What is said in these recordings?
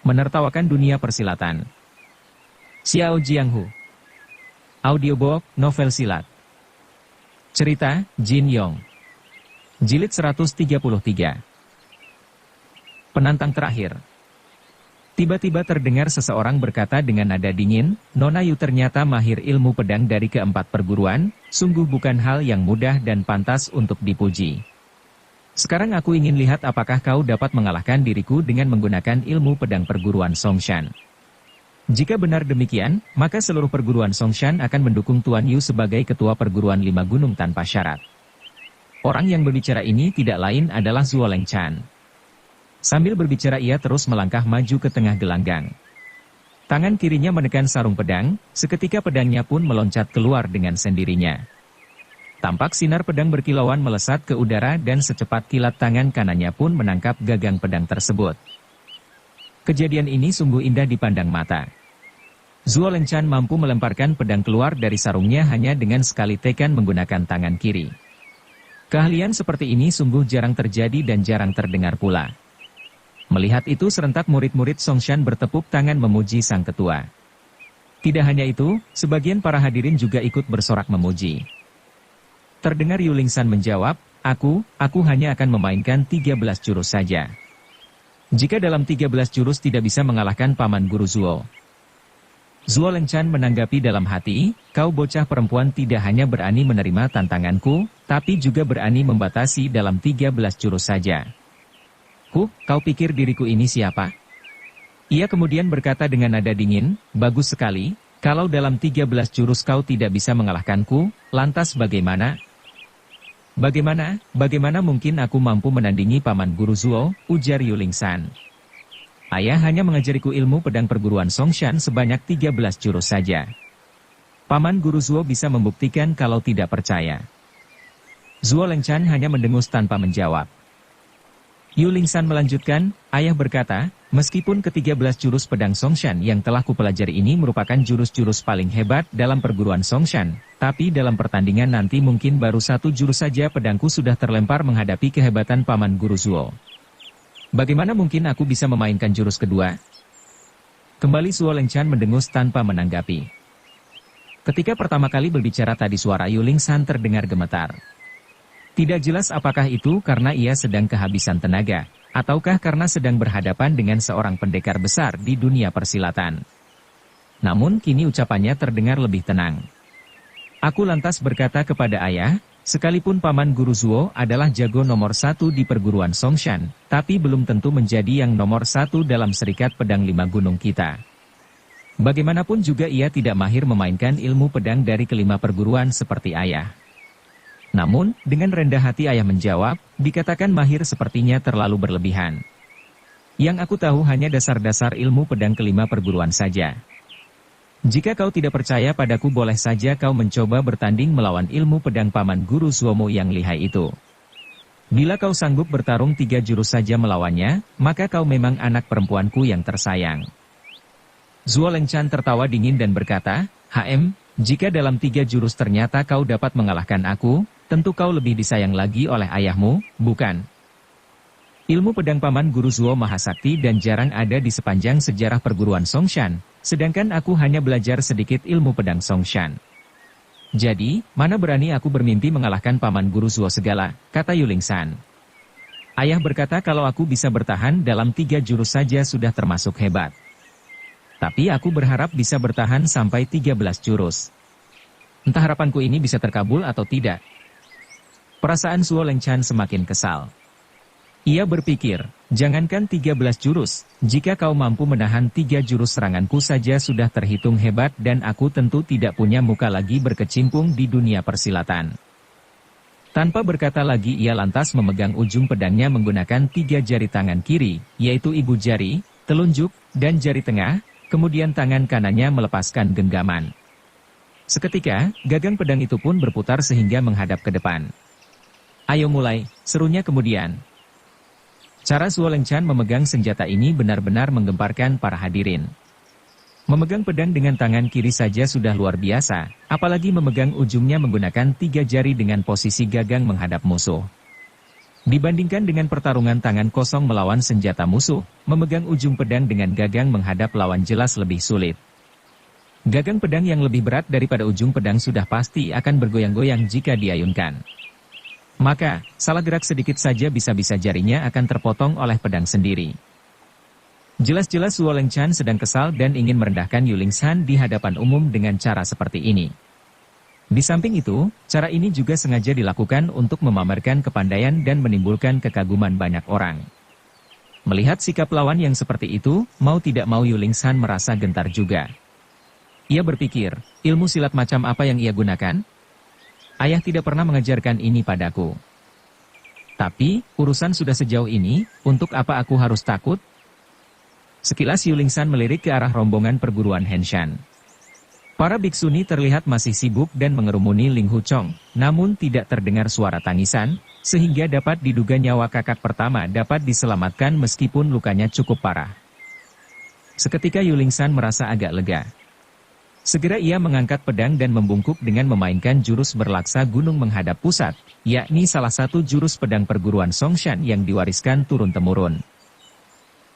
Menertawakan dunia persilatan. Xiao Jianghu. Audiobook, novel silat. Cerita, Jin Yong. Jilid 133. Penantang terakhir. Tiba-tiba terdengar seseorang berkata dengan nada dingin, "Nona Yu ternyata mahir ilmu pedang dari keempat perguruan, sungguh bukan hal yang mudah dan pantas untuk dipuji. Sekarang aku ingin lihat apakah kau dapat mengalahkan diriku dengan menggunakan ilmu pedang perguruan Songshan. Jika benar demikian, maka seluruh perguruan Songshan akan mendukung Tuan Yu sebagai ketua perguruan lima gunung tanpa syarat." Orang yang berbicara ini tidak lain adalah Zuo Lengchan. Sambil berbicara ia terus melangkah maju ke tengah gelanggang. Tangan kirinya menekan sarung pedang, seketika pedangnya pun meloncat keluar dengan sendirinya. Tampak sinar pedang berkilauan melesat ke udara dan secepat kilat tangan kanannya pun menangkap gagang pedang tersebut. Kejadian ini sungguh indah dipandang mata. Zuo Lengchan mampu melemparkan pedang keluar dari sarungnya hanya dengan sekali tekan menggunakan tangan kiri. Keahlian seperti ini sungguh jarang terjadi dan jarang terdengar pula. Melihat itu serentak murid-murid Songshan bertepuk tangan memuji sang ketua. Tidak hanya itu, sebagian para hadirin juga ikut bersorak memuji. Terdengar Yu Lingsan menjawab, aku hanya akan memainkan 13 jurus saja. Jika dalam 13 jurus tidak bisa mengalahkan Paman Guru Zuo. Zuo Lengchan menanggapi dalam hati, kau bocah perempuan tidak hanya berani menerima tantanganku, tapi juga berani membatasi dalam 13 jurus saja. Kau pikir diriku ini siapa? Ia kemudian berkata dengan nada dingin, bagus sekali, kalau dalam 13 jurus kau tidak bisa mengalahkanku, lantas bagaimana? Bagaimana mungkin aku mampu menandingi Paman Guru Zuo, ujar Yu Lingsan. Ayah hanya mengajariku ilmu pedang perguruan Songshan sebanyak 13 jurus saja. Paman Guru Zuo bisa membuktikan kalau tidak percaya. Zuo Lengchan hanya mendengus tanpa menjawab. Yu Lingsan melanjutkan, ayah berkata, meskipun ke-13 jurus pedang Songshan yang telah kupelajari ini merupakan jurus-jurus paling hebat dalam perguruan Songshan, tapi dalam pertandingan nanti mungkin baru satu jurus saja pedangku sudah terlempar menghadapi kehebatan Paman Guru Zuo. Bagaimana mungkin aku bisa memainkan jurus kedua? Kembali Zuo Lengchan mendengus tanpa menanggapi. Ketika pertama kali berbicara tadi suara Yu Lingsan terdengar gemetar. Tidak jelas apakah itu karena ia sedang kehabisan tenaga, ataukah karena sedang berhadapan dengan seorang pendekar besar di dunia persilatan. Namun kini ucapannya terdengar lebih tenang. Aku lantas berkata kepada ayah, sekalipun Paman Guru Zuo adalah jago nomor 1 di perguruan Songshan, tapi belum tentu menjadi yang nomor 1 dalam serikat pedang lima gunung kita. Bagaimanapun juga ia tidak mahir memainkan ilmu pedang dari kelima perguruan seperti ayah. Namun, dengan rendah hati ayah menjawab, dikatakan mahir sepertinya terlalu berlebihan. Yang aku tahu hanya dasar-dasar ilmu pedang kelima perguruan saja. Jika kau tidak percaya padaku boleh saja kau mencoba bertanding melawan ilmu pedang Paman Guru Zuomo yang lihai itu. Bila kau sanggup bertarung 3 jurus saja melawannya, maka kau memang anak perempuanku yang tersayang. Zuo Lengchan tertawa dingin dan berkata, jika dalam 3 jurus ternyata kau dapat mengalahkan aku, tentu kau lebih disayang lagi oleh ayahmu, bukan? Ilmu pedang Paman Guru Zuo Mahasakti dan jarang ada di sepanjang sejarah perguruan Songshan, sedangkan aku hanya belajar sedikit ilmu pedang Songshan. Jadi, mana berani aku bermimpi mengalahkan Paman Guru Zuo segala, kata Yu Lingsan. Ayah berkata kalau aku bisa bertahan dalam 3 jurus saja sudah termasuk hebat. Tapi aku berharap bisa bertahan sampai 13 jurus. Entah harapanku ini bisa terkabul atau tidak. Perasaan Zuo Lengchan semakin kesal. Ia berpikir, jangankan 13 jurus, jika kau mampu menahan 3 jurus seranganku saja sudah terhitung hebat dan aku tentu tidak punya muka lagi berkecimpung di dunia persilatan. Tanpa berkata lagi ia lantas memegang ujung pedangnya menggunakan 3 jari tangan kiri, yaitu ibu jari, telunjuk, dan jari tengah, kemudian tangan kanannya melepaskan genggaman. Seketika, gagang pedang itu pun berputar sehingga menghadap ke depan. Ayo mulai, serunya kemudian. Cara Zuo Lengchan memegang senjata ini benar-benar menggemparkan para hadirin. Memegang pedang dengan tangan kiri saja sudah luar biasa, apalagi memegang ujungnya menggunakan 3 jari dengan posisi gagang menghadap musuh. Dibandingkan dengan pertarungan tangan kosong melawan senjata musuh, memegang ujung pedang dengan gagang menghadap lawan jelas lebih sulit. Gagang pedang yang lebih berat daripada ujung pedang sudah pasti akan bergoyang-goyang jika diayunkan. Maka, salah gerak sedikit saja bisa-bisa jarinya akan terpotong oleh pedang sendiri. Jelas-jelas Zuo Lengchan sedang kesal dan ingin merendahkan Yulingshan di hadapan umum dengan cara seperti ini. Di samping itu, cara ini juga sengaja dilakukan untuk memamerkan kepandaian dan menimbulkan kekaguman banyak orang. Melihat sikap lawan yang seperti itu, mau tidak mau Yulingshan merasa gentar juga. Ia berpikir, ilmu silat macam apa yang ia gunakan? Ayah tidak pernah mengajarkan ini padaku. Tapi, urusan sudah sejauh ini, untuk apa aku harus takut? Sekilas Yulingshan melirik ke arah rombongan perguruan Henshan. Para biksuni terlihat masih sibuk dan mengerumuni Ling Huchong, namun tidak terdengar suara tangisan, sehingga dapat diduga nyawa kakak pertama dapat diselamatkan meskipun lukanya cukup parah. Seketika Yulingshan merasa agak lega. Segera ia mengangkat pedang dan membungkuk dengan memainkan jurus berlaksa gunung menghadap pusat, yakni salah satu jurus pedang perguruan Songshan yang diwariskan turun-temurun.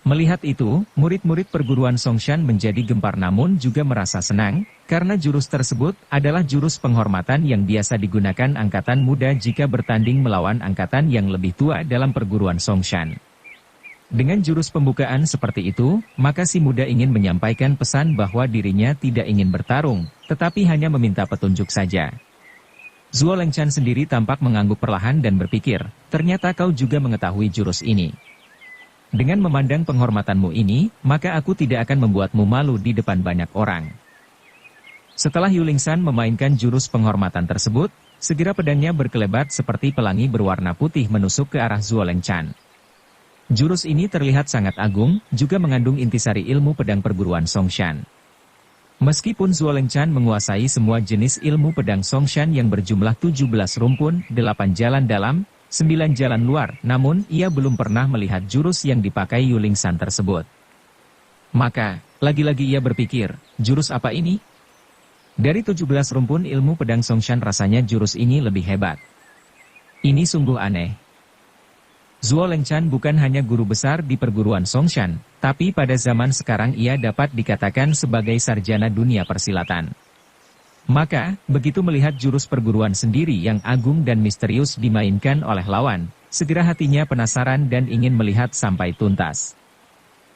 Melihat itu, murid-murid perguruan Songshan menjadi gempar namun juga merasa senang, karena jurus tersebut adalah jurus penghormatan yang biasa digunakan angkatan muda jika bertanding melawan angkatan yang lebih tua dalam perguruan Songshan. Dengan jurus pembukaan seperti itu, maka si muda ingin menyampaikan pesan bahwa dirinya tidak ingin bertarung, tetapi hanya meminta petunjuk saja. Zuo Lengchan sendiri tampak mengangguk perlahan dan berpikir, ternyata kau juga mengetahui jurus ini. Dengan memandang penghormatanmu ini, maka aku tidak akan membuatmu malu di depan banyak orang. Setelah Yulingshan memainkan jurus penghormatan tersebut, segera pedangnya berkelebat seperti pelangi berwarna putih menusuk ke arah Zuo Lengchan. Jurus ini terlihat sangat agung, juga mengandung intisari ilmu pedang perguruan Songshan. Meskipun Zuo Lengchan menguasai semua jenis ilmu pedang Songshan yang berjumlah 17 rumpun, 8 jalan dalam, 9 jalan luar, namun ia belum pernah melihat jurus yang dipakai Yulingshan tersebut. Maka, lagi-lagi ia berpikir, jurus apa ini? Dari 17 rumpun ilmu pedang Songshan rasanya jurus ini lebih hebat. Ini sungguh aneh. Zuo Lengchan bukan hanya guru besar di perguruan Songshan, tapi pada zaman sekarang ia dapat dikatakan sebagai sarjana dunia persilatan. Maka, begitu melihat jurus perguruan sendiri yang agung dan misterius dimainkan oleh lawan, segera hatinya penasaran dan ingin melihat sampai tuntas.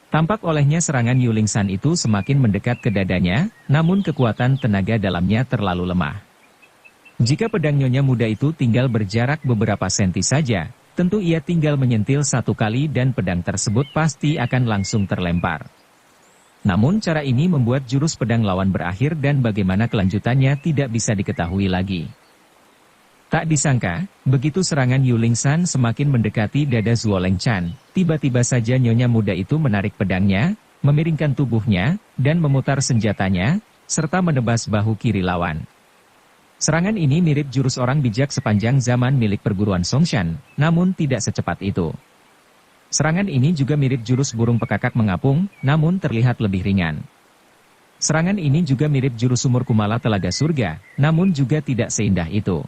Tampak olehnya serangan Yulingshan itu semakin mendekat ke dadanya, namun kekuatan tenaga dalamnya terlalu lemah. Jika pedang nyonya muda itu tinggal berjarak beberapa senti saja, tentu ia tinggal menyentil satu kali dan pedang tersebut pasti akan langsung terlempar. Namun cara ini membuat jurus pedang lawan berakhir dan bagaimana kelanjutannya tidak bisa diketahui lagi. Tak disangka, begitu serangan Yulingshan semakin mendekati dada Zuo Lengchan, tiba-tiba saja nyonya muda itu menarik pedangnya, memiringkan tubuhnya, dan memutar senjatanya, serta menebas bahu kiri lawan. Serangan ini mirip jurus orang bijak sepanjang zaman milik perguruan Songshan, namun tidak secepat itu. Serangan ini juga mirip jurus burung pekakak mengapung, namun terlihat lebih ringan. Serangan ini juga mirip jurus sumur kumala telaga surga, namun juga tidak seindah itu.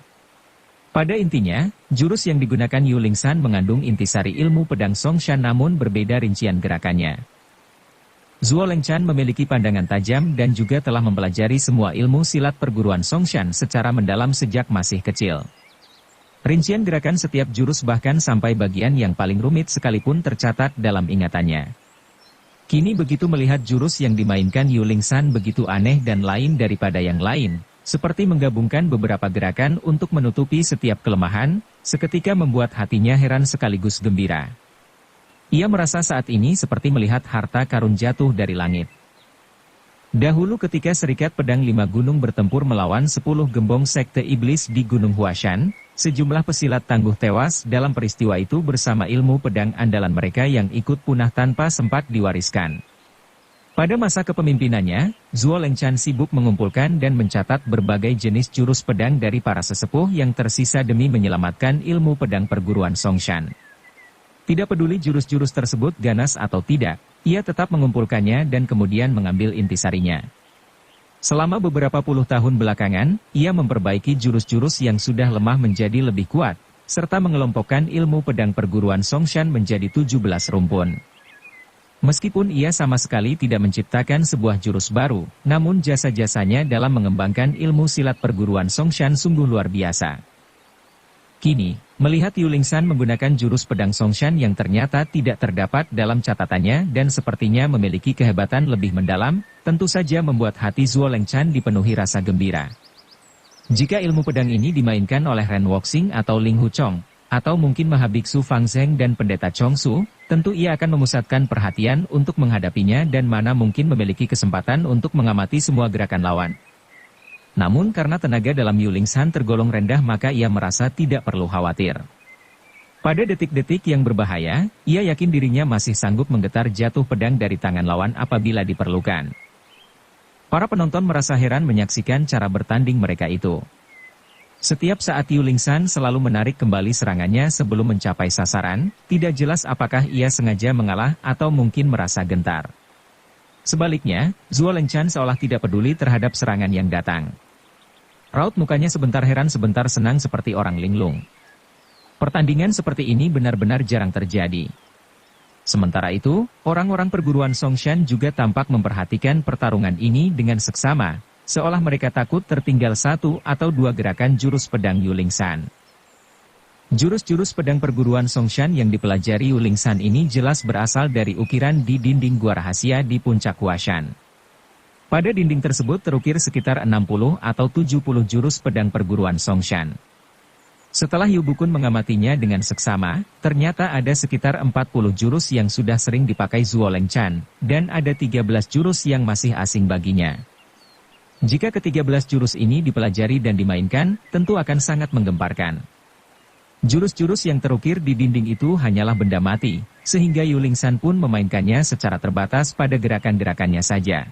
Pada intinya, jurus yang digunakan Yulingshan mengandung intisari ilmu pedang Songshan namun berbeda rincian gerakannya. Zuo Lengchan memiliki pandangan tajam dan juga telah mempelajari semua ilmu silat perguruan Songshan secara mendalam sejak masih kecil. Rincian gerakan setiap jurus bahkan sampai bagian yang paling rumit sekalipun tercatat dalam ingatannya. Kini begitu melihat jurus yang dimainkan Yulingshan begitu aneh dan lain daripada yang lain, seperti menggabungkan beberapa gerakan untuk menutupi setiap kelemahan, seketika membuat hatinya heran sekaligus gembira. Ia merasa saat ini seperti melihat harta karun jatuh dari langit. Dahulu ketika Serikat Pedang Lima Gunung bertempur melawan 10 gembong sekte iblis di Gunung Huashan, sejumlah pesilat tangguh tewas dalam peristiwa itu bersama ilmu pedang andalan mereka yang ikut punah tanpa sempat diwariskan. Pada masa kepemimpinannya, Zuo Lengchan sibuk mengumpulkan dan mencatat berbagai jenis jurus pedang dari para sesepuh yang tersisa demi menyelamatkan ilmu pedang perguruan Songshan. Tidak peduli jurus-jurus tersebut ganas atau tidak, ia tetap mengumpulkannya dan kemudian mengambil intisarinya. Selama beberapa puluh tahun belakangan, ia memperbaiki jurus-jurus yang sudah lemah menjadi lebih kuat, serta mengelompokkan ilmu pedang perguruan Songshan menjadi 17 rumpun. Meskipun ia sama sekali tidak menciptakan sebuah jurus baru, namun jasa-jasanya dalam mengembangkan ilmu silat perguruan Songshan sungguh luar biasa. Kini, melihat Yu Lingsan menggunakan jurus pedang Songshan yang ternyata tidak terdapat dalam catatannya dan sepertinya memiliki kehebatan lebih mendalam, tentu saja membuat hati Zuo Lengchan dipenuhi rasa gembira. Jika ilmu pedang ini dimainkan oleh Ren Wuxing atau Ling Huchong, atau mungkin Mahabiksu Fang Zheng dan Pendeta Chongsu, tentu ia akan memusatkan perhatian untuk menghadapinya dan mana mungkin memiliki kesempatan untuk mengamati semua gerakan lawan. Namun karena tenaga dalam Yu Lingsan tergolong rendah maka ia merasa tidak perlu khawatir. Pada detik-detik yang berbahaya, ia yakin dirinya masih sanggup menggetar jatuh pedang dari tangan lawan apabila diperlukan. Para penonton merasa heran menyaksikan cara bertanding mereka itu. Setiap saat Yu Lingsan selalu menarik kembali serangannya sebelum mencapai sasaran, tidak jelas apakah ia sengaja mengalah atau mungkin merasa gentar. Sebaliknya, Zuo Lengchan seolah tidak peduli terhadap serangan yang datang. Raut mukanya sebentar heran sebentar senang seperti orang linglung. Pertandingan seperti ini benar-benar jarang terjadi. Sementara itu, orang-orang perguruan Songshan juga tampak memperhatikan pertarungan ini dengan seksama, seolah mereka takut tertinggal satu atau dua gerakan jurus pedang Yu Lingsan. Jurus-jurus pedang perguruan Songshan yang dipelajari Yu Lingsan ini jelas berasal dari ukiran di dinding gua rahasia di puncak Huashan. Pada dinding tersebut terukir sekitar 60 atau 70 jurus pedang perguruan Songshan. Setelah Yu Bukun mengamatinya dengan seksama, ternyata ada sekitar 40 jurus yang sudah sering dipakai Zuo Lengchan, dan ada 13 jurus yang masih asing baginya. Jika ke-13 jurus ini dipelajari dan dimainkan, tentu akan sangat menggemparkan. Jurus-jurus yang terukir di dinding itu hanyalah benda mati, sehingga Yu Lingsan pun memainkannya secara terbatas pada gerakan-gerakannya saja.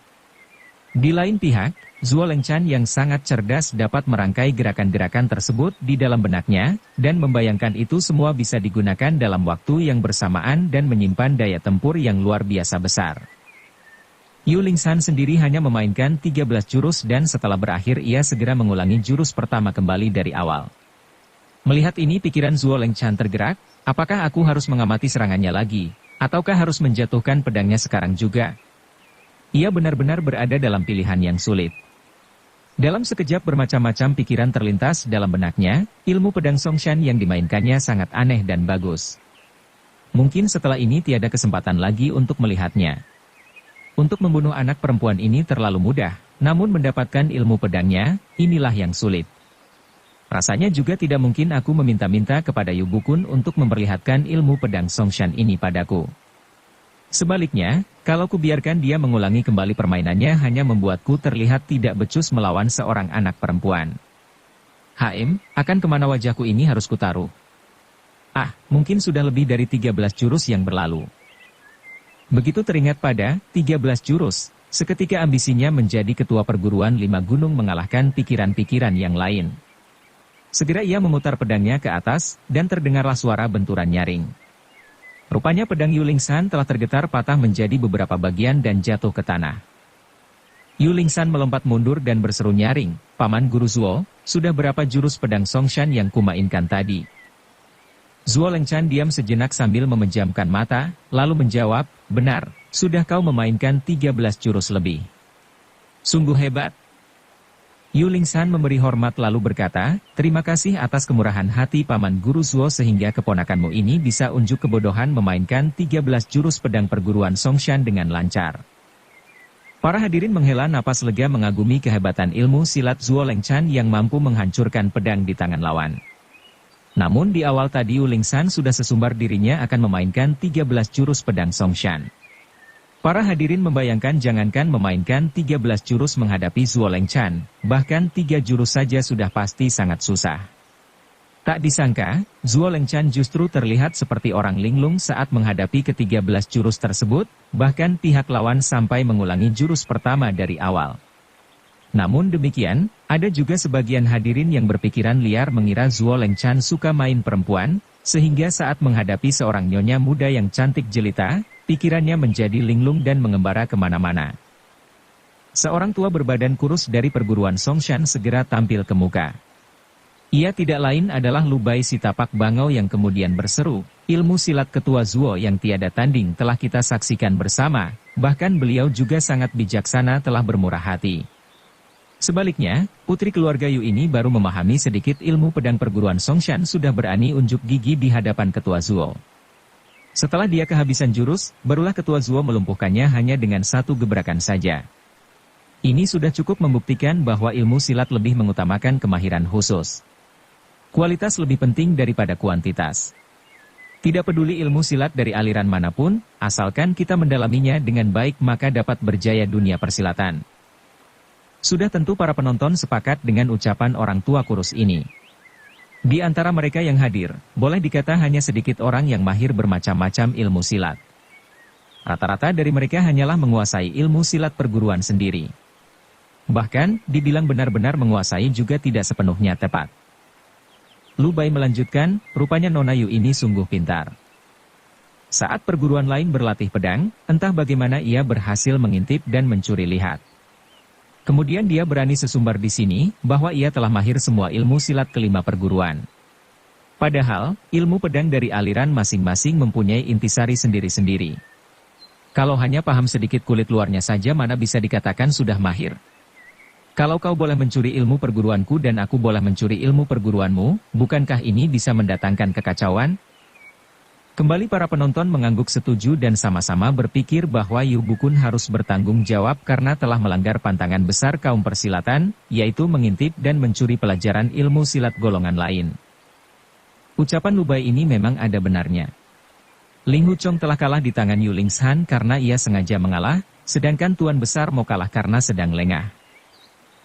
Di lain pihak, Zuo Lengchan yang sangat cerdas dapat merangkai gerakan-gerakan tersebut di dalam benaknya, dan membayangkan itu semua bisa digunakan dalam waktu yang bersamaan dan menyimpan daya tempur yang luar biasa besar. Yu Lingsan sendiri hanya memainkan 13 jurus dan setelah berakhir ia segera mengulangi jurus pertama kembali dari awal. Melihat ini pikiran Zuo Lengchan tergerak, apakah aku harus mengamati serangannya lagi, ataukah harus menjatuhkan pedangnya sekarang juga? Ia benar-benar berada dalam pilihan yang sulit. Dalam sekejap bermacam-macam pikiran terlintas dalam benaknya, ilmu pedang Songshan yang dimainkannya sangat aneh dan bagus. Mungkin setelah ini tiada kesempatan lagi untuk melihatnya. Untuk membunuh anak perempuan ini terlalu mudah, namun mendapatkan ilmu pedangnya, inilah yang sulit. Rasanya juga tidak mungkin aku meminta-minta kepada Yu Bukun untuk memperlihatkan ilmu pedang Songshan ini padaku. Sebaliknya, kalau kubiarkan dia mengulangi kembali permainannya hanya membuatku terlihat tidak becus melawan seorang anak perempuan. Akan kemana wajahku ini harus kutaruh? Mungkin sudah lebih dari 13 jurus yang berlalu. Begitu teringat pada 13 jurus, seketika ambisinya menjadi ketua perguruan 5 gunung mengalahkan pikiran-pikiran yang lain. Segera ia memutar pedangnya ke atas, dan terdengarlah suara benturan nyaring. Rupanya pedang Yu Lingsan telah tergetar patah menjadi beberapa bagian dan jatuh ke tanah. Yu Lingsan melompat mundur dan berseru nyaring, "Paman Guru Zuo, sudah berapa jurus pedang Songshan yang kumainkan tadi?" Zuo Lengchan diam sejenak sambil memejamkan mata, lalu menjawab, "Benar, sudah kau memainkan 13 jurus lebih." "Sungguh hebat." Yu Lingsan memberi hormat lalu berkata, "Terima kasih atas kemurahan hati Paman Guru Zuo sehingga keponakanmu ini bisa unjuk kebodohan memainkan 13 jurus pedang perguruan Songshan dengan lancar." Para hadirin menghela napas lega mengagumi kehebatan ilmu silat Zuo Lengchan yang mampu menghancurkan pedang di tangan lawan. Namun di awal tadi Yu Lingsan sudah sesumbar dirinya akan memainkan 13 jurus pedang Songshan. Para hadirin membayangkan jangankan memainkan 13 jurus menghadapi Zuo Lengchan, bahkan 3 jurus saja sudah pasti sangat susah. Tak disangka, Zuo Lengchan justru terlihat seperti orang linglung saat menghadapi ke-13 jurus tersebut, bahkan pihak lawan sampai mengulangi jurus pertama dari awal. Namun demikian, ada juga sebagian hadirin yang berpikiran liar mengira Zuo Lengchan suka main perempuan, sehingga saat menghadapi seorang nyonya muda yang cantik jelita, pikirannya menjadi linglung dan mengembara kemana-mana. Seorang tua berbadan kurus dari perguruan Songshan segera tampil ke muka. Ia tidak lain adalah Lubai si tapak bangau yang kemudian berseru, ilmu silat ketua Zuo yang tiada tanding telah kita saksikan bersama, bahkan beliau juga sangat bijaksana telah bermurah hati. Sebaliknya, putri keluarga Yu ini baru memahami sedikit ilmu pedang perguruan Songshan sudah berani unjuk gigi di hadapan ketua Zuo. Setelah dia kehabisan jurus, barulah ketua Zuo melumpuhkannya hanya dengan satu gebrakan saja. Ini sudah cukup membuktikan bahwa ilmu silat lebih mengutamakan kemahiran khusus. Kualitas lebih penting daripada kuantitas. Tidak peduli ilmu silat dari aliran manapun, asalkan kita mendalaminya dengan baik maka dapat berjaya dunia persilatan. Sudah tentu para penonton sepakat dengan ucapan orang tua kurus ini. Di antara mereka yang hadir, boleh dikata hanya sedikit orang yang mahir bermacam-macam ilmu silat. Rata-rata dari mereka hanyalah menguasai ilmu silat perguruan sendiri. Bahkan, dibilang benar-benar menguasai juga tidak sepenuhnya tepat. Lubai melanjutkan, rupanya Nona Yu ini sungguh pintar. Saat perguruan lain berlatih pedang, entah bagaimana ia berhasil mengintip dan mencuri lihat. Kemudian dia berani sesumbar di sini, bahwa ia telah mahir semua ilmu silat kelima perguruan. Padahal, ilmu pedang dari aliran masing-masing mempunyai intisari sendiri-sendiri. Kalau hanya paham sedikit kulit luarnya saja mana bisa dikatakan sudah mahir. Kalau kau boleh mencuri ilmu perguruanku dan aku boleh mencuri ilmu perguruanmu, bukankah ini bisa mendatangkan kekacauan? Kembali para penonton mengangguk setuju dan sama-sama berpikir bahwa Yu Bukun harus bertanggung jawab karena telah melanggar pantangan besar kaum persilatan, yaitu mengintip dan mencuri pelajaran ilmu silat golongan lain. Ucapan Lubai ini memang ada benarnya. Ling Huchong telah kalah di tangan Yu Lingshan karena ia sengaja mengalah, sedangkan Tuan Besar mau kalah karena sedang lengah.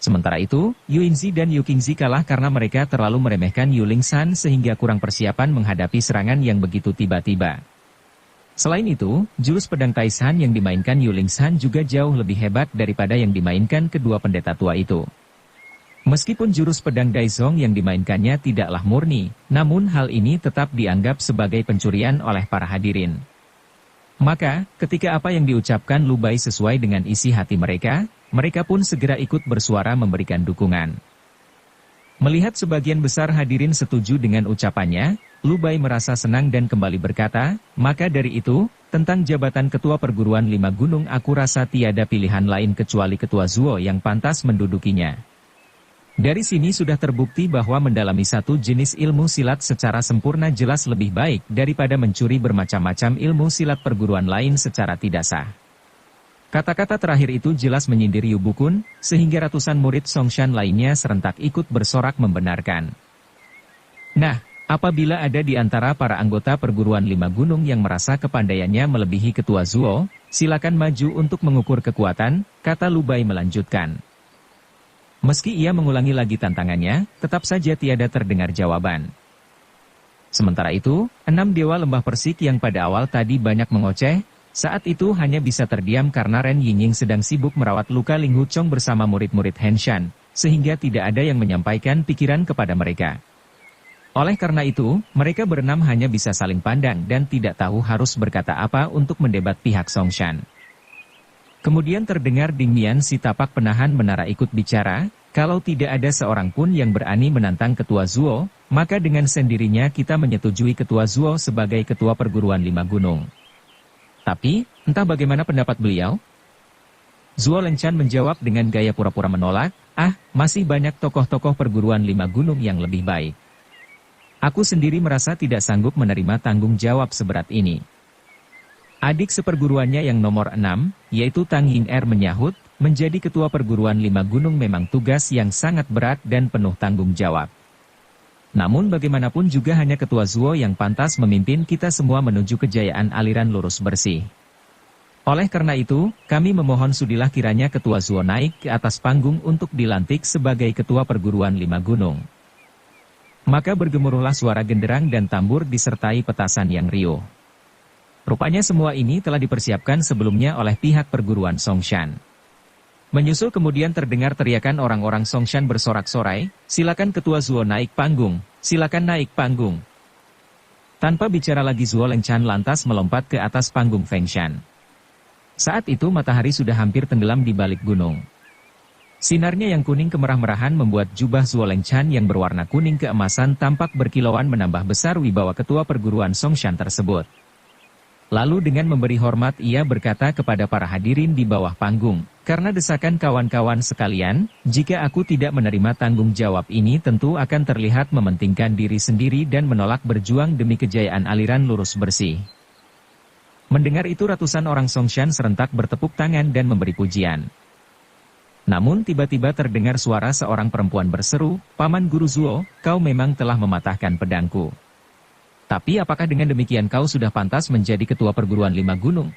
Sementara itu, Yu Yingzi dan Yu Qingzi kalah karena mereka terlalu meremehkan Yu Lingshan sehingga kurang persiapan menghadapi serangan yang begitu tiba-tiba. Selain itu, jurus pedang Taishan yang dimainkan Yu Lingshan juga jauh lebih hebat daripada yang dimainkan kedua pendeta tua itu. Meskipun jurus pedang Daizong yang dimainkannya tidaklah murni, namun hal ini tetap dianggap sebagai pencurian oleh para hadirin. Maka, ketika apa yang diucapkan Lubai sesuai dengan isi hati mereka, mereka pun segera ikut bersuara memberikan dukungan. Melihat sebagian besar hadirin setuju dengan ucapannya, Lubai merasa senang dan kembali berkata, maka dari itu, tentang jabatan ketua perguruan 5 gunung aku rasa tiada pilihan lain kecuali ketua Zuo yang pantas mendudukinya. Dari sini sudah terbukti bahwa mendalami satu jenis ilmu silat secara sempurna jelas lebih baik daripada mencuri bermacam-macam ilmu silat perguruan lain secara tidak sah. Kata-kata terakhir itu jelas menyindir Yu Bukun, sehingga ratusan murid Songshan lainnya serentak ikut bersorak membenarkan. Nah, apabila ada di antara para anggota perguruan 5 gunung yang merasa kepandaiannya melebihi ketua Zuo, silakan maju untuk mengukur kekuatan, kata Lubai melanjutkan. Meski ia mengulangi lagi tantangannya, tetap saja tiada terdengar jawaban. Sementara itu, 6 dewa lembah Persik yang pada awal tadi banyak mengoceh, saat itu hanya bisa terdiam karena Ren Yingying sedang sibuk merawat luka Ling Huchong bersama murid-murid Henshan, sehingga tidak ada yang menyampaikan pikiran kepada mereka. Oleh karena itu, mereka berenam hanya bisa saling pandang dan tidak tahu harus berkata apa untuk mendebat pihak Songshan. Kemudian terdengar Ding Mian si tapak penahan menara ikut bicara, kalau tidak ada seorang pun yang berani menantang ketua Zuo, maka dengan sendirinya kita menyetujui ketua Zuo sebagai ketua perguruan 5 gunung. Tapi, entah bagaimana pendapat beliau? Zuo Lenchan menjawab dengan gaya pura-pura menolak, masih banyak tokoh-tokoh perguruan 5 gunung yang lebih baik. Aku sendiri merasa tidak sanggup menerima tanggung jawab seberat ini. Adik seperguruannya yang nomor 6, yaitu Tang Ying-er menyahut, menjadi ketua perguruan 5 gunung memang tugas yang sangat berat dan penuh tanggung jawab. Namun bagaimanapun juga hanya ketua Zuo yang pantas memimpin kita semua menuju kejayaan aliran lurus bersih. Oleh karena itu, kami memohon sudilah kiranya ketua Zuo naik ke atas panggung untuk dilantik sebagai ketua perguruan 5 gunung. Maka bergemuruhlah suara genderang dan tambur disertai petasan yang riuh. Rupanya semua ini telah dipersiapkan sebelumnya oleh pihak perguruan Songshan. Menyusul kemudian terdengar teriakan orang-orang Songshan bersorak-sorai, silakan ketua Zuo naik panggung, silakan naik panggung. Tanpa bicara lagi Zuo Lenchan lantas melompat ke atas panggung Fengshan. Saat itu matahari sudah hampir tenggelam di balik gunung. Sinarnya yang kuning kemerah-merahan membuat jubah Zuo Lengchan yang berwarna kuning keemasan tampak berkilauan menambah besar wibawa ketua perguruan Songshan tersebut. Lalu dengan memberi hormat ia berkata kepada para hadirin di bawah panggung, "Karena desakan kawan-kawan sekalian, jika aku tidak menerima tanggung jawab ini tentu akan terlihat mementingkan diri sendiri dan menolak berjuang demi kejayaan aliran lurus bersih." Mendengar itu ratusan orang Songshan serentak bertepuk tangan dan memberi pujian. Namun tiba-tiba terdengar suara seorang perempuan berseru, "Paman Guru Zuo, kau memang telah mematahkan pedangku. Tapi apakah dengan demikian kau sudah pantas menjadi ketua perguruan 5 gunung?"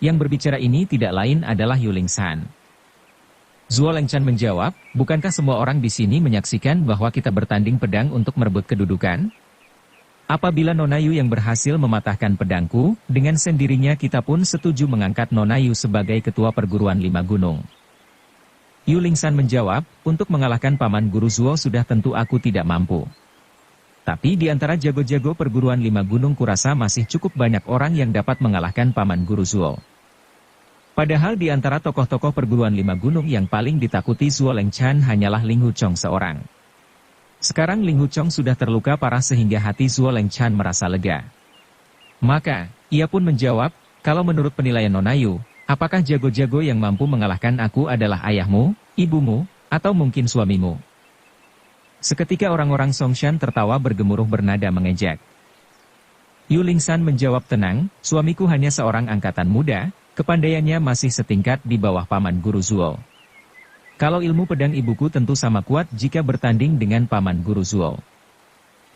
Yang berbicara ini tidak lain adalah Yu Lingshan. Zuo Lengchan menjawab, "Bukankah semua orang di sini menyaksikan bahwa kita bertanding pedang untuk merebut kedudukan? Apabila Nona Yu yang berhasil mematahkan pedangku, dengan sendirinya kita pun setuju mengangkat Nona Yu sebagai ketua perguruan 5 gunung." Yu Lingshan menjawab, "Untuk mengalahkan Paman Guru Zuo sudah tentu aku tidak mampu. Tapi di antara jago-jago perguruan 5 gunung kurasa masih cukup banyak orang yang dapat mengalahkan Paman Guru Zuo." Padahal di antara tokoh-tokoh perguruan 5 gunung yang paling ditakuti Zuo Lengchan hanyalah Ling Huchong seorang. Sekarang Ling Huchong sudah terluka parah sehingga hati Zuo Lengchan merasa lega. Maka, ia pun menjawab, "Kalau menurut penilaian Nona Yu, apakah jago-jago yang mampu mengalahkan aku adalah ayahmu, ibumu, atau mungkin suamimu?" Seketika orang-orang Songshan tertawa bergemuruh bernada mengejek. Yu Lingshan menjawab tenang, "Suamiku hanya seorang angkatan muda, kepandaiannya masih setingkat di bawah Paman Guru Zuo. Kalau ilmu pedang ibuku tentu sama kuat jika bertanding dengan Paman Guru Zuo.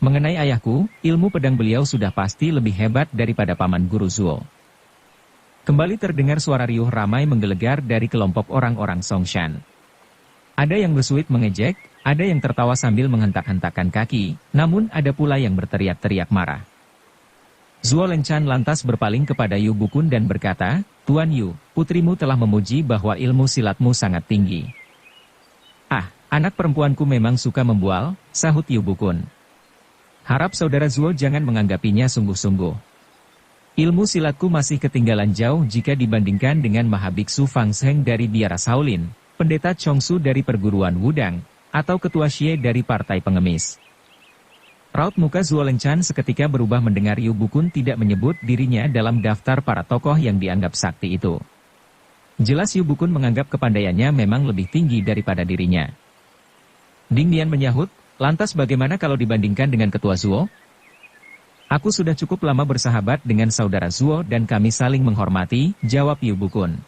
Mengenai ayahku, ilmu pedang beliau sudah pasti lebih hebat daripada Paman Guru Zuo." Kembali terdengar suara riuh ramai menggelegar dari kelompok orang-orang Songshan. Ada yang bersuit mengejek, ada yang tertawa sambil menghentak-hentakkan kaki, namun ada pula yang berteriak-teriak marah. Zuo Lengchan lantas berpaling kepada Yu Bukun dan berkata, "Tuan Yu, putrimu telah memuji bahwa ilmu silatmu sangat tinggi." "Ah, anak perempuanku memang suka membual," sahut Yu Bukun. "Harap saudara Zuo jangan menganggapinya sungguh-sungguh. Ilmu silatku masih ketinggalan jauh jika dibandingkan dengan Mahabiksu Fang Sheng dari biara Shaolin, Pendeta Chongsu dari perguruan Wudang, atau Ketua Xie dari Partai Pengemis." Raut muka Zuo Lengchan seketika berubah mendengar Yu Bukun tidak menyebut dirinya dalam daftar para tokoh yang dianggap sakti itu. Jelas Yu Bukun menganggap kepandaiannya memang lebih tinggi daripada dirinya. Ding Nian menyahut, "Lantas bagaimana kalau dibandingkan dengan Ketua Zuo? Aku sudah cukup lama bersahabat dengan saudara Zuo dan kami saling menghormati," jawab Yu Bukun.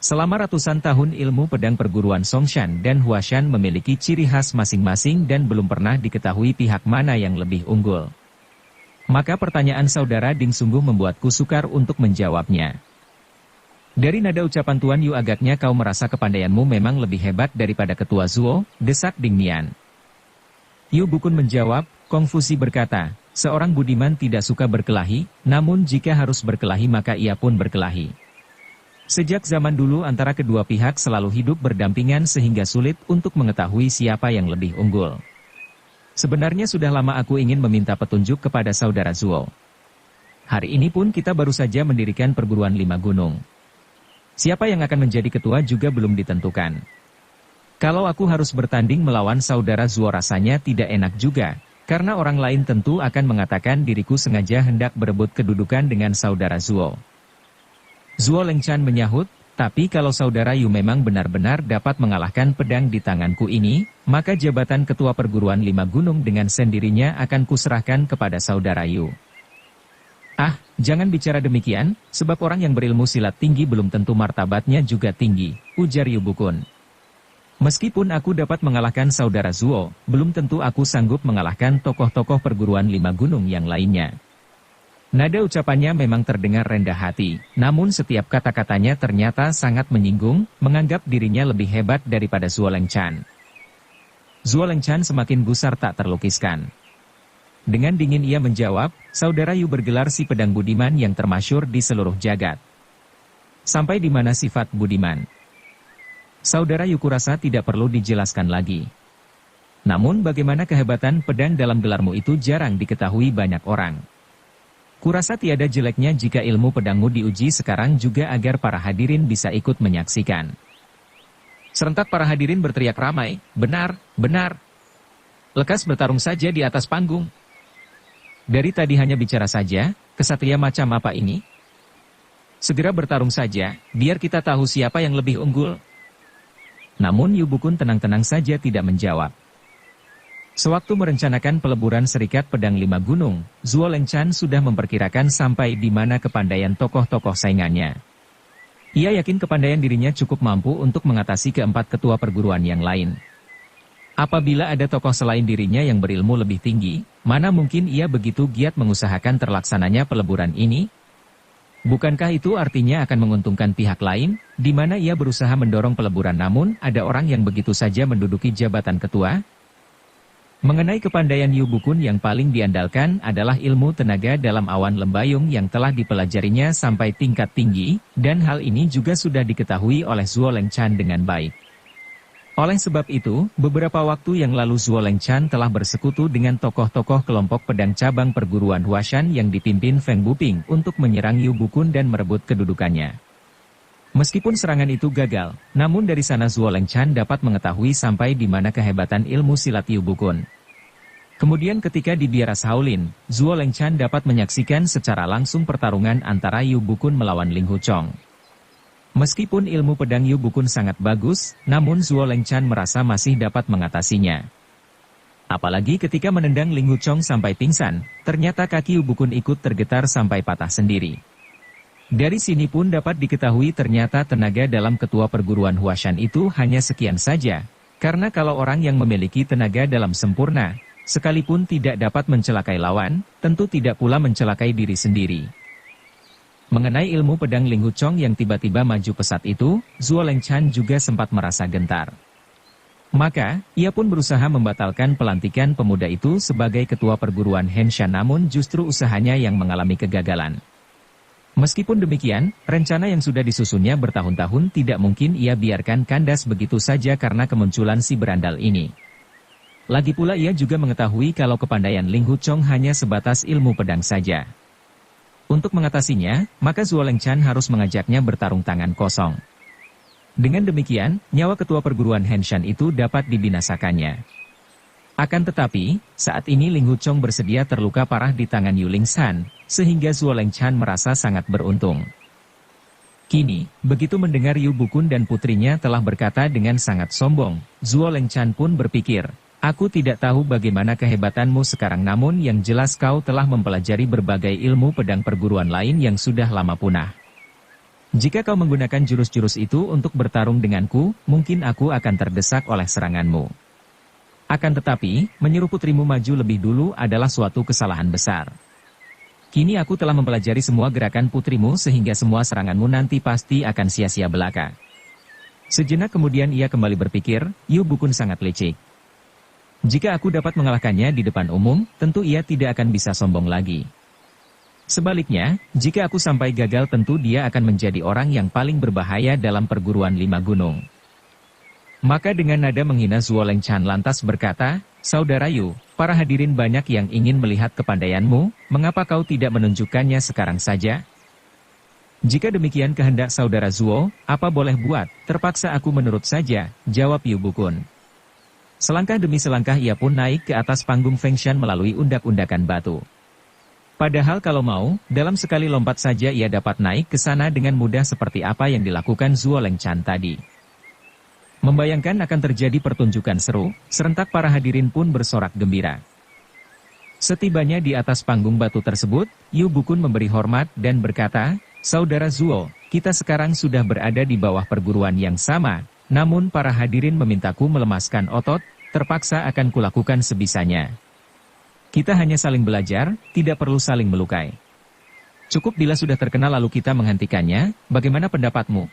Selama ratusan tahun ilmu pedang perguruan Songshan dan Huashan memiliki ciri khas masing-masing dan belum pernah diketahui pihak mana yang lebih unggul. Maka pertanyaan saudara Ding sungguh membuatku sukar untuk menjawabnya. "Dari nada ucapan Tuan Yu agaknya kau merasa kepandaianmu memang lebih hebat daripada Ketua Zuo," desak Ding Nian. Yu Bukun menjawab, "Kongfusi berkata, seorang budiman tidak suka berkelahi, namun jika harus berkelahi maka ia pun berkelahi. Sejak zaman dulu antara kedua pihak selalu hidup berdampingan sehingga sulit untuk mengetahui siapa yang lebih unggul. Sebenarnya sudah lama aku ingin meminta petunjuk kepada saudara Zuo. Hari ini pun kita baru saja mendirikan perguruan 5 gunung. Siapa yang akan menjadi ketua juga belum ditentukan. Kalau aku harus bertanding melawan saudara Zuo rasanya tidak enak juga, karena orang lain tentu akan mengatakan diriku sengaja hendak berebut kedudukan dengan saudara Zuo." Zuo Lengchan menyahut, "Tapi kalau saudara Yu memang benar-benar dapat mengalahkan pedang di tanganku ini, maka jabatan ketua perguruan 5 gunung dengan sendirinya akan kuserahkan kepada saudara Yu." "Ah, jangan bicara demikian, sebab orang yang berilmu silat tinggi belum tentu martabatnya juga tinggi," ujar Yu Bukun. "Meskipun aku dapat mengalahkan saudara Zuo, belum tentu aku sanggup mengalahkan tokoh-tokoh perguruan 5 gunung yang lainnya." Nada ucapannya memang terdengar rendah hati, namun setiap kata-katanya ternyata sangat menyinggung, menganggap dirinya lebih hebat daripada Zuo Lengchan. Zuo Lengchan semakin gusar tak terlukiskan. Dengan dingin ia menjawab, "Saudara Yu bergelar si pedang budiman yang termasyur di seluruh jagat. Sampai di mana sifat budiman? Saudara Yu kurasa tidak perlu dijelaskan lagi. Namun bagaimana kehebatan pedang dalam gelarmu itu jarang diketahui banyak orang. Kurasa tiada jeleknya jika ilmu pedangmu diuji sekarang juga agar para hadirin bisa ikut menyaksikan." Serentak para hadirin berteriak ramai, "Benar, benar. Lekas bertarung saja di atas panggung." Dari tadi hanya bicara saja, kesatria macam apa ini? Segera bertarung saja, biar kita tahu siapa yang lebih unggul. Namun Yu Bukun tenang-tenang saja tidak menjawab. Sewaktu merencanakan peleburan Serikat Pedang Lima Gunung, Zuo Lengchan sudah memperkirakan sampai di mana kepandaian tokoh-tokoh saingannya. Ia yakin kepandaian dirinya cukup mampu untuk mengatasi keempat ketua perguruan yang lain. Apabila ada tokoh selain dirinya yang berilmu lebih tinggi, mana mungkin ia begitu giat mengusahakan terlaksananya peleburan ini? Bukankah itu artinya akan menguntungkan pihak lain, di mana ia berusaha mendorong peleburan namun ada orang yang begitu saja menduduki jabatan ketua? Mengenai kepandaian Yu Bukun yang paling diandalkan adalah ilmu tenaga dalam awan lembayung yang telah dipelajarinya sampai tingkat tinggi, dan hal ini juga sudah diketahui oleh Zuo Lengchan dengan baik. Oleh sebab itu, beberapa waktu yang lalu Zuo Lengchan telah bersekutu dengan tokoh-tokoh kelompok pedang cabang perguruan Huashan yang dipimpin Feng Buping untuk menyerang Yu Bukun dan merebut kedudukannya. Meskipun serangan itu gagal, namun dari sana Zuo Lengchan dapat mengetahui sampai di mana kehebatan ilmu silat Yu Bukun. Kemudian ketika di biara Shaolin, Zuo Lengchan dapat menyaksikan secara langsung pertarungan antara Yu Bukun melawan Ling Huchong. Meskipun ilmu pedang Yu Bukun sangat bagus, namun Zuo Lengchan merasa masih dapat mengatasinya. Apalagi ketika menendang Ling Huchong sampai pingsan, ternyata kaki Yu Bukun ikut tergetar sampai patah sendiri. Dari sini pun dapat diketahui ternyata tenaga dalam ketua perguruan Huashan itu hanya sekian saja, karena kalau orang yang memiliki tenaga dalam sempurna, sekalipun tidak dapat mencelakai lawan, tentu tidak pula mencelakai diri sendiri. Mengenai ilmu pedang Ling Huchong yang tiba-tiba maju pesat itu, Zuo Lengchan juga sempat merasa gentar. Maka, ia pun berusaha membatalkan pelantikan pemuda itu sebagai ketua perguruan Henshan namun justru usahanya yang mengalami kegagalan. Meskipun demikian, rencana yang sudah disusunnya bertahun-tahun tidak mungkin ia biarkan kandas begitu saja karena kemunculan si berandal ini. Lagi pula ia juga mengetahui kalau kepandaian Ling Huchong hanya sebatas ilmu pedang saja. Untuk mengatasinya, maka Zuo Lengchan harus mengajaknya bertarung tangan kosong. Dengan demikian, nyawa ketua perguruan Henshan itu dapat dibinasakannya. Akan tetapi, saat ini Ling Huchong bersedia terluka parah di tangan Yu Lingshan, sehingga Zuo Lengchan merasa sangat beruntung. Kini, begitu mendengar Yu Bukun dan putrinya telah berkata dengan sangat sombong, Zuo Lengchan pun berpikir, "Aku tidak tahu bagaimana kehebatanmu sekarang namun yang jelas kau telah mempelajari berbagai ilmu pedang perguruan lain yang sudah lama punah. Jika kau menggunakan jurus-jurus itu untuk bertarung denganku, mungkin aku akan terdesak oleh seranganmu. Akan tetapi, menyuruh putrimu maju lebih dulu adalah suatu kesalahan besar. Kini aku telah mempelajari semua gerakan putrimu sehingga semua seranganmu nanti pasti akan sia-sia belaka." Sejenak kemudian ia kembali berpikir, Yu Bukun sangat licik. Jika aku dapat mengalahkannya di depan umum, tentu ia tidak akan bisa sombong lagi. Sebaliknya, jika aku sampai gagal tentu dia akan menjadi orang yang paling berbahaya dalam perguruan Lima Gunung. Maka dengan nada menghina Zuo Lengchan lantas berkata, "Saudara Yu, para hadirin banyak yang ingin melihat kepandaianmu, mengapa kau tidak menunjukkannya sekarang saja?" "Jika demikian kehendak saudara Zuo, apa boleh buat, terpaksa aku menurut saja," jawab Yu Bukun. Selangkah demi selangkah ia pun naik ke atas panggung Fengshan melalui undak-undakan batu. Padahal kalau mau, dalam sekali lompat saja ia dapat naik ke sana dengan mudah seperti apa yang dilakukan Zuo Lengchan tadi. Membayangkan akan terjadi pertunjukan seru, serentak para hadirin pun bersorak gembira. Setibanya di atas panggung batu tersebut, Yu Bukun memberi hormat dan berkata, "Saudara Zuo, kita sekarang sudah berada di bawah perguruan yang sama, namun para hadirin memintaku melemaskan otot, terpaksa akan kulakukan sebisanya. Kita hanya saling belajar, tidak perlu saling melukai. Cukup bila sudah terkenal lalu kita menghentikannya, bagaimana pendapatmu?"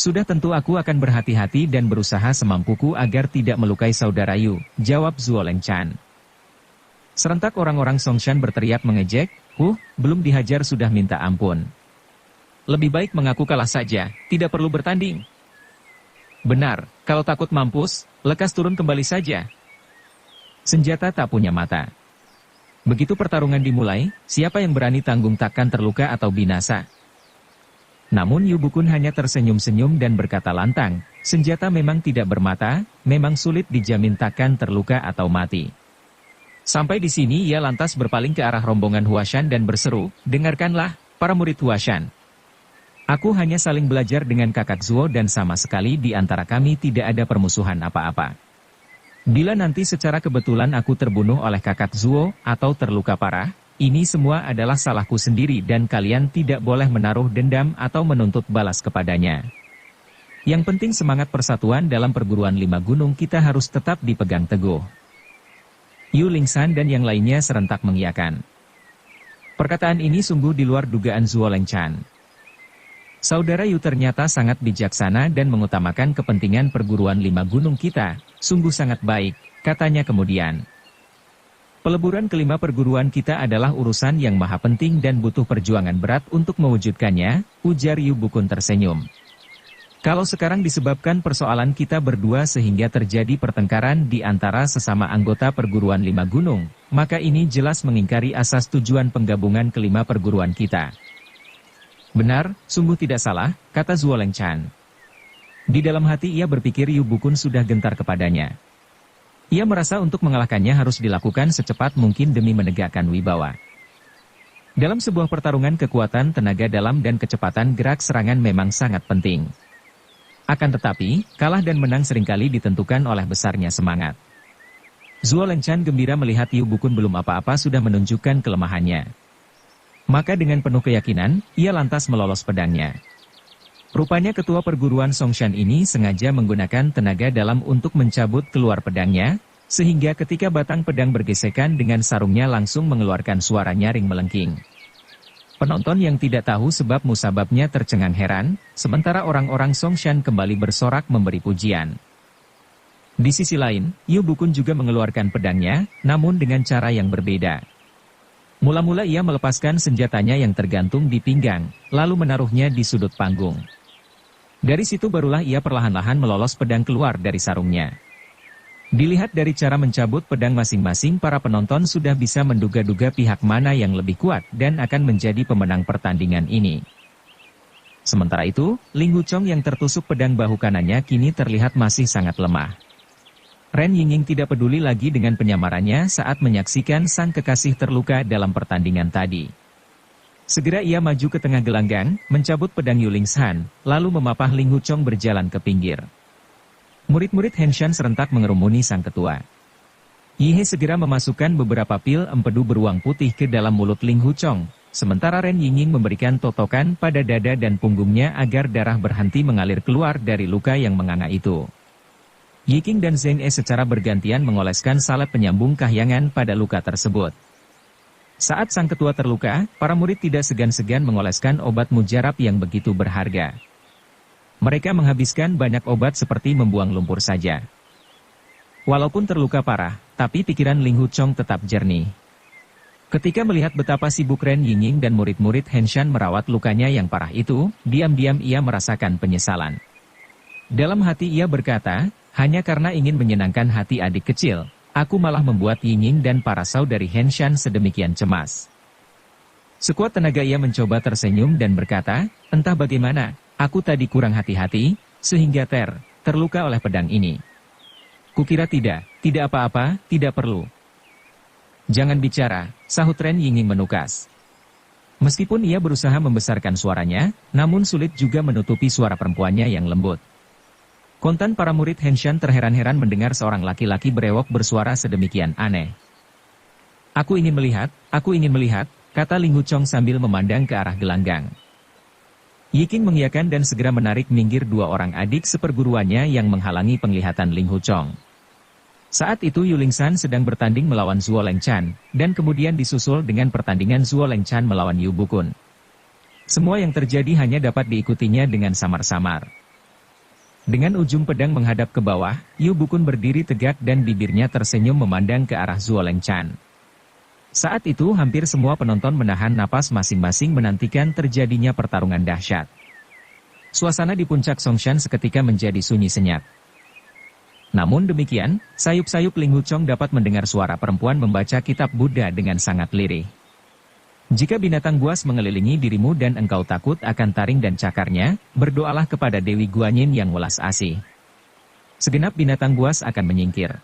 "Sudah tentu aku akan berhati-hati dan berusaha semampuku agar tidak melukai saudara Yu," jawab Zuo Lengchan. Serentak orang-orang Songshan berteriak mengejek, belum dihajar sudah minta ampun. Lebih baik mengaku kalah saja, tidak perlu bertanding." "Benar, kalau takut mampus, lekas turun kembali saja. Senjata tak punya mata." Begitu pertarungan dimulai, siapa yang berani tanggung takkan terluka atau binasa. Namun Yu Bukun hanya tersenyum-senyum dan berkata lantang, senjata memang tidak bermata, memang sulit dijamin takkan terluka atau mati. Sampai di sini ia lantas berpaling ke arah rombongan Huashan dan berseru, dengarkanlah, para murid Huashan. Aku hanya saling belajar dengan kakak Zuo dan sama sekali di antara kami tidak ada permusuhan apa-apa. Bila nanti secara kebetulan aku terbunuh oleh kakak Zuo atau terluka parah, ini semua adalah salahku sendiri dan kalian tidak boleh menaruh dendam atau menuntut balas kepadanya. Yang penting semangat persatuan dalam perguruan 5 gunung kita harus tetap dipegang teguh. Yu Lingsan dan yang lainnya serentak mengiyakan. Perkataan ini sungguh di luar dugaan Zuo Lengchan. Saudara Yu ternyata sangat bijaksana dan mengutamakan kepentingan perguruan 5 gunung kita, sungguh sangat baik, katanya kemudian. Peleburan kelima perguruan kita adalah urusan yang maha penting dan butuh perjuangan berat untuk mewujudkannya, ujar Yu Bukun tersenyum. Kalau sekarang disebabkan persoalan kita berdua sehingga terjadi pertengkaran di antara sesama anggota perguruan 5 gunung, maka ini jelas mengingkari asas tujuan penggabungan kelima perguruan kita. Benar, sungguh tidak salah, kata Zuo Lengchan. Di dalam hati ia berpikir Yu Bukun sudah gentar kepadanya. Ia merasa untuk mengalahkannya harus dilakukan secepat mungkin demi menegakkan wibawa. Dalam sebuah pertarungan kekuatan tenaga dalam dan kecepatan gerak serangan memang sangat penting. Akan tetapi, kalah dan menang seringkali ditentukan oleh besarnya semangat. Zuo Lengchan gembira melihat Yu Bukun belum apa-apa sudah menunjukkan kelemahannya. Maka dengan penuh keyakinan, ia lantas melolos pedangnya. Rupanya ketua perguruan Songshan ini sengaja menggunakan tenaga dalam untuk mencabut keluar pedangnya, sehingga ketika batang pedang bergesekan dengan sarungnya langsung mengeluarkan suara nyaring melengking. Penonton yang tidak tahu sebab musababnya tercengang heran, sementara orang-orang Songshan kembali bersorak memberi pujian. Di sisi lain, Yu Bukun juga mengeluarkan pedangnya, namun dengan cara yang berbeda. Mula-mula ia melepaskan senjatanya yang tergantung di pinggang, lalu menaruhnya di sudut panggung. Dari situ barulah ia perlahan-lahan melolos pedang keluar dari sarungnya. Dilihat dari cara mencabut pedang masing-masing, para penonton sudah bisa menduga-duga pihak mana yang lebih kuat dan akan menjadi pemenang pertandingan ini. Sementara itu, Ling Huchong yang tertusuk pedang bahu kanannya kini terlihat masih sangat lemah. Ren Yingying tidak peduli lagi dengan penyamarannya saat menyaksikan sang kekasih terluka dalam pertandingan tadi. Segera ia maju ke tengah gelanggang, mencabut pedang Yu Lingsan, lalu memapah Ling Huchong berjalan ke pinggir. Murid-murid Henshan serentak mengerumuni sang ketua. Yihe segera memasukkan beberapa pil empedu beruang putih ke dalam mulut Ling Huchong, sementara Ren Yingying memberikan totokan pada dada dan punggungnya agar darah berhenti mengalir keluar dari luka yang menganga itu. Yiking dan Zheng E secara bergantian mengoleskan salep penyambung kahyangan pada luka tersebut. Saat sang ketua terluka, para murid tidak segan-segan mengoleskan obat mujarab yang begitu berharga. Mereka menghabiskan banyak obat seperti membuang lumpur saja. Walaupun terluka parah, tapi pikiran Ling Huchong tetap jernih. Ketika melihat betapa sibuk Ren Yingying dan murid-murid Henshan merawat lukanya yang parah itu, diam-diam ia merasakan penyesalan. Dalam hati ia berkata, hanya karena ingin menyenangkan hati adik kecil, aku malah membuat Yingying dan para saudari Henshan sedemikian cemas. Sekuat tenaga ia mencoba tersenyum dan berkata, entah bagaimana, aku tadi kurang hati-hati, sehingga terluka oleh pedang ini. Kukira tidak apa-apa, tidak perlu. Jangan bicara, sahut Ren Yingying menukas. Meskipun ia berusaha membesarkan suaranya, namun sulit juga menutupi suara perempuannya yang lembut. Kontan para murid Henshan terheran-heran mendengar seorang laki-laki berewok bersuara sedemikian aneh. Aku ingin melihat, kata Ling Huchong sambil memandang ke arah gelanggang. Yiking mengiyakan dan segera menarik minggir dua orang adik seperguruannya yang menghalangi penglihatan Ling Huchong. Saat itu Yu Lingsan sedang bertanding melawan Zuo Lengchan, dan kemudian disusul dengan pertandingan Zuo Lengchan melawan Yu Bukun. Semua yang terjadi hanya dapat diikutinya dengan samar-samar. Dengan ujung pedang menghadap ke bawah, Yu Bukun berdiri tegak dan bibirnya tersenyum memandang ke arah Zuo Lengchan. Saat itu hampir semua penonton menahan napas masing-masing menantikan terjadinya pertarungan dahsyat. Suasana di puncak Songshan seketika menjadi sunyi senyap. Namun demikian, sayup-sayup Ling Huchong dapat mendengar suara perempuan membaca kitab Buddha dengan sangat lirih. Jika binatang buas mengelilingi dirimu dan engkau takut akan taring dan cakarnya, berdoalah kepada Dewi Guanyin yang welas asih. Segenap binatang buas akan menyingkir.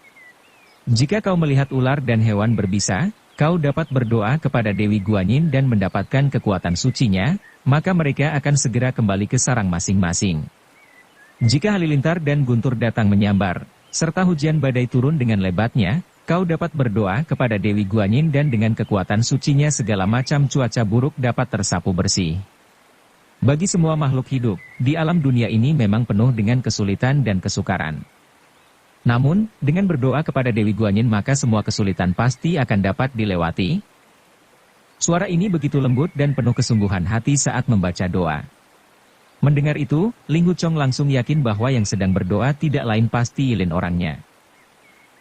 Jika kau melihat ular dan hewan berbisa, kau dapat berdoa kepada Dewi Guanyin dan mendapatkan kekuatan sucinya, maka mereka akan segera kembali ke sarang masing-masing. Jika halilintar dan guntur datang menyambar, serta hujan badai turun dengan lebatnya, kau dapat berdoa kepada Dewi Guanyin dan dengan kekuatan sucinya segala macam cuaca buruk dapat tersapu bersih. Bagi semua makhluk hidup, di alam dunia ini memang penuh dengan kesulitan dan kesukaran. Namun, dengan berdoa kepada Dewi Guanyin maka semua kesulitan pasti akan dapat dilewati. Suara ini begitu lembut dan penuh kesungguhan hati saat membaca doa. Mendengar itu, Ling Huchong langsung yakin bahwa yang sedang berdoa tidak lain pasti Yilin orangnya.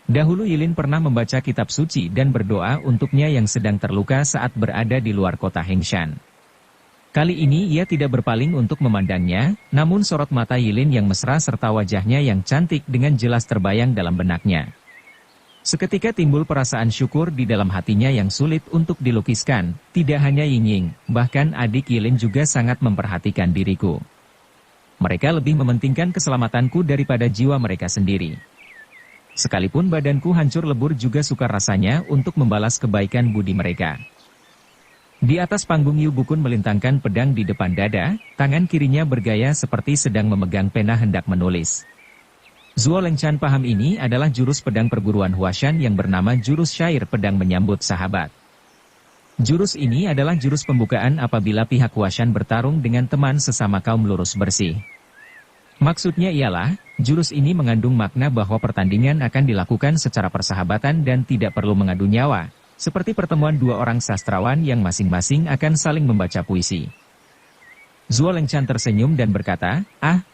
Dahulu Yilin pernah membaca kitab suci dan berdoa untuknya yang sedang terluka saat berada di luar kota Hengshan. Kali ini ia tidak berpaling untuk memandangnya, namun sorot mata Yilin yang mesra serta wajahnya yang cantik dengan jelas terbayang dalam benaknya. Seketika timbul perasaan syukur di dalam hatinya yang sulit untuk dilukiskan, tidak hanya Yingying, bahkan adik Yilin juga sangat memperhatikan diriku. Mereka lebih mementingkan keselamatanku daripada jiwa mereka sendiri. Sekalipun badanku hancur lebur juga sukar rasanya untuk membalas kebaikan budi mereka. Di atas panggung Yu Bukun melintangkan pedang di depan dada, tangan kirinya bergaya seperti sedang memegang pena hendak menulis. Zuo Lengchan paham ini adalah jurus pedang perguruan Huashan yang bernama jurus syair pedang menyambut sahabat. Jurus ini adalah jurus pembukaan apabila pihak Huashan bertarung dengan teman sesama kaum lurus bersih. Maksudnya ialah, jurus ini mengandung makna bahwa pertandingan akan dilakukan secara persahabatan dan tidak perlu mengadu nyawa, seperti pertemuan dua orang sastrawan yang masing-masing akan saling membaca puisi. Zuo Lengchan tersenyum dan berkata,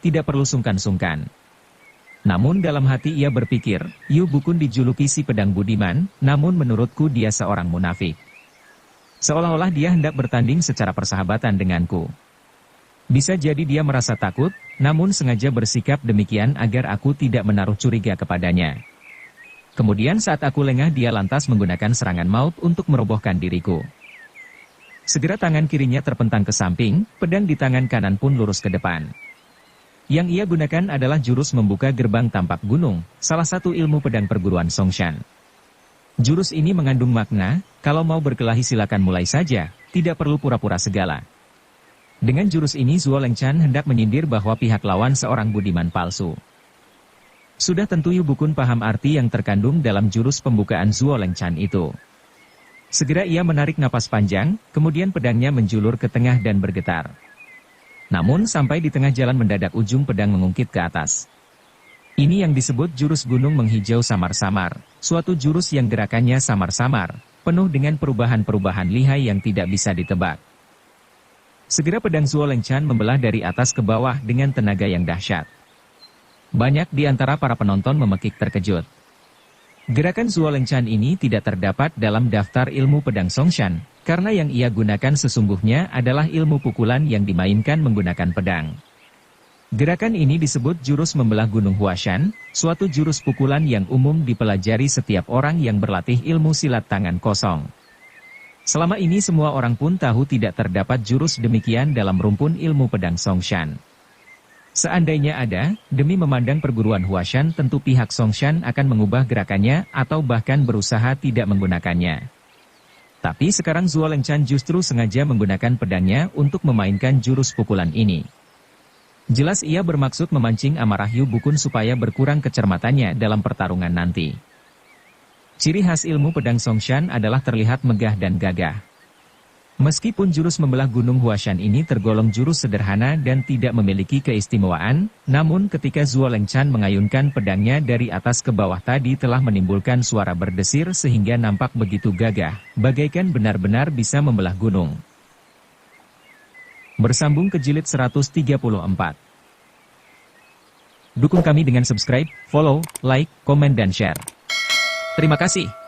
tidak perlu sungkan-sungkan. Namun dalam hati ia berpikir, Yu Bukun dijuluki si pedang budiman, namun menurutku dia seorang munafik. Seolah-olah dia hendak bertanding secara persahabatan denganku. Bisa jadi dia merasa takut, namun sengaja bersikap demikian agar aku tidak menaruh curiga kepadanya. Kemudian saat aku lengah dia lantas menggunakan serangan maut untuk merobohkan diriku. Segera tangan kirinya terpentang ke samping, pedang di tangan kanan pun lurus ke depan. Yang ia gunakan adalah jurus membuka gerbang tampak gunung, salah satu ilmu pedang perguruan Songshan. Jurus ini mengandung makna, kalau mau berkelahi silakan mulai saja, tidak perlu pura-pura segala. Dengan jurus ini Zuo Lengchan hendak menyindir bahwa pihak lawan seorang budiman palsu. Sudah tentu Yu Bukun paham arti yang terkandung dalam jurus pembukaan Zuo Lengchan itu. Segera ia menarik napas panjang, kemudian pedangnya menjulur ke tengah dan bergetar. Namun sampai di tengah jalan mendadak ujung pedang mengungkit ke atas. Ini yang disebut jurus gunung menghijau samar-samar, suatu jurus yang gerakannya samar-samar, penuh dengan perubahan-perubahan lihai yang tidak bisa ditebak. Segera pedang Zuo Lengchan membelah dari atas ke bawah dengan tenaga yang dahsyat. Banyak di antara para penonton memekik terkejut. Gerakan Zuo Lengchan ini tidak terdapat dalam daftar ilmu pedang Songshan, karena yang ia gunakan sesungguhnya adalah ilmu pukulan yang dimainkan menggunakan pedang. Gerakan ini disebut jurus membelah gunung Huashan, suatu jurus pukulan yang umum dipelajari setiap orang yang berlatih ilmu silat tangan kosong. Selama ini semua orang pun tahu tidak terdapat jurus demikian dalam rumpun ilmu pedang Songshan. Seandainya ada, demi memandang perguruan Huashan tentu pihak Songshan akan mengubah gerakannya atau bahkan berusaha tidak menggunakannya. Tapi sekarang Zuo Lengchan justru sengaja menggunakan pedangnya untuk memainkan jurus pukulan ini. Jelas ia bermaksud memancing amarah Yu Bukun supaya berkurang kecermatannya dalam pertarungan nanti. Ciri khas ilmu pedang Songshan adalah terlihat megah dan gagah. Meskipun jurus membelah gunung Huashan ini tergolong jurus sederhana dan tidak memiliki keistimewaan, namun ketika Zuo Lengchan mengayunkan pedangnya dari atas ke bawah tadi telah menimbulkan suara berdesir sehingga nampak begitu gagah, bagaikan benar-benar bisa membelah gunung. Bersambung ke jilid 134. Dukung kami dengan subscribe, follow, like, komen dan share. Terima kasih.